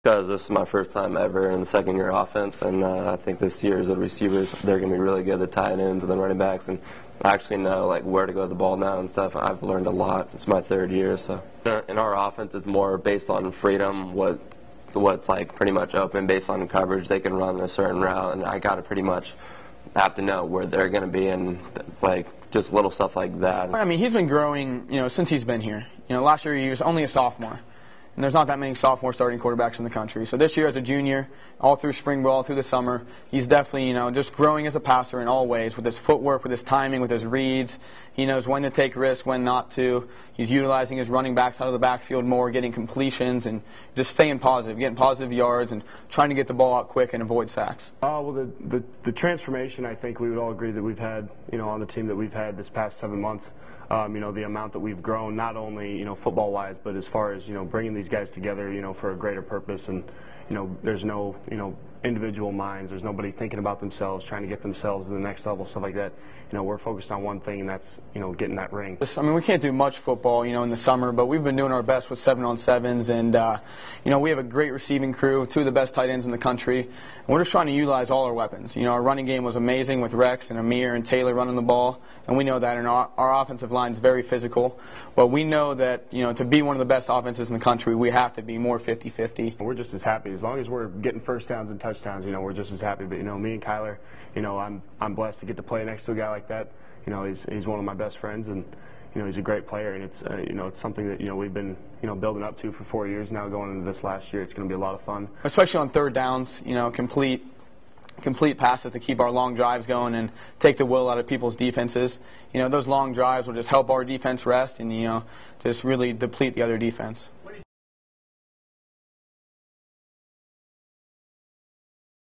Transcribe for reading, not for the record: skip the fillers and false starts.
Because this is my first time ever in second-year offense, and I think this year's the receivers, they're going to be really good, the tight ends and the running backs, and I actually know like where to go with the ball now and stuff. I've learned a lot. It's my third year, so in our offense, it's more based on freedom, what's like pretty much open based on coverage. They can run a certain route, and I got to pretty much have to know where they're going to be, and like just little stuff like that. I mean, he's been growing, since he's been here. Last year he was only a sophomore. And there's not that many sophomore starting quarterbacks in the country. So this year as a junior, all through spring ball, through the summer, he's definitely, just growing as a passer in all ways, with his footwork, with his timing, with his reads. He knows when to take risks, when not to. He's utilizing his running backs out of the backfield more, getting completions, and just staying positive, getting positive yards, and trying to get the ball out quick and avoid sacks. Well, the transformation, I think we would all agree that we've had, on the team that we've had this past 7 months. The amount that we've grown, not only football-wise, but as far as bringing these guys together, for a greater purpose. And there's no individual minds. There's nobody thinking about themselves, trying to get themselves to the next level, stuff like that. We're focused on one thing, and that's getting that ring. I mean, we can't do much football, in the summer, but we've been doing our best with 7-on-7s, and we have a great receiving crew, 2 of the best tight ends in the country. And we're just trying to utilize all our weapons. Our running game was amazing with Rex and Amir and Taylor running the ball, and we know that. And our offensive line is very physical, but we know that to be one of the best offenses in the country, we have to be more 50-50. We're just as happy as long as we're getting first downs and touchdowns. We're just as happy. But me and Kyler, I'm blessed to get to play next to a guy like that. He's one of my best friends, and he's a great player, and it's it's something that we've been building up to for 4 years now. Going into this last year, it's going to be a lot of fun, especially on third downs. Complete passes to keep our long drives going and take the will out of people's defenses. Those long drives will just help our defense rest and just really deplete the other defense.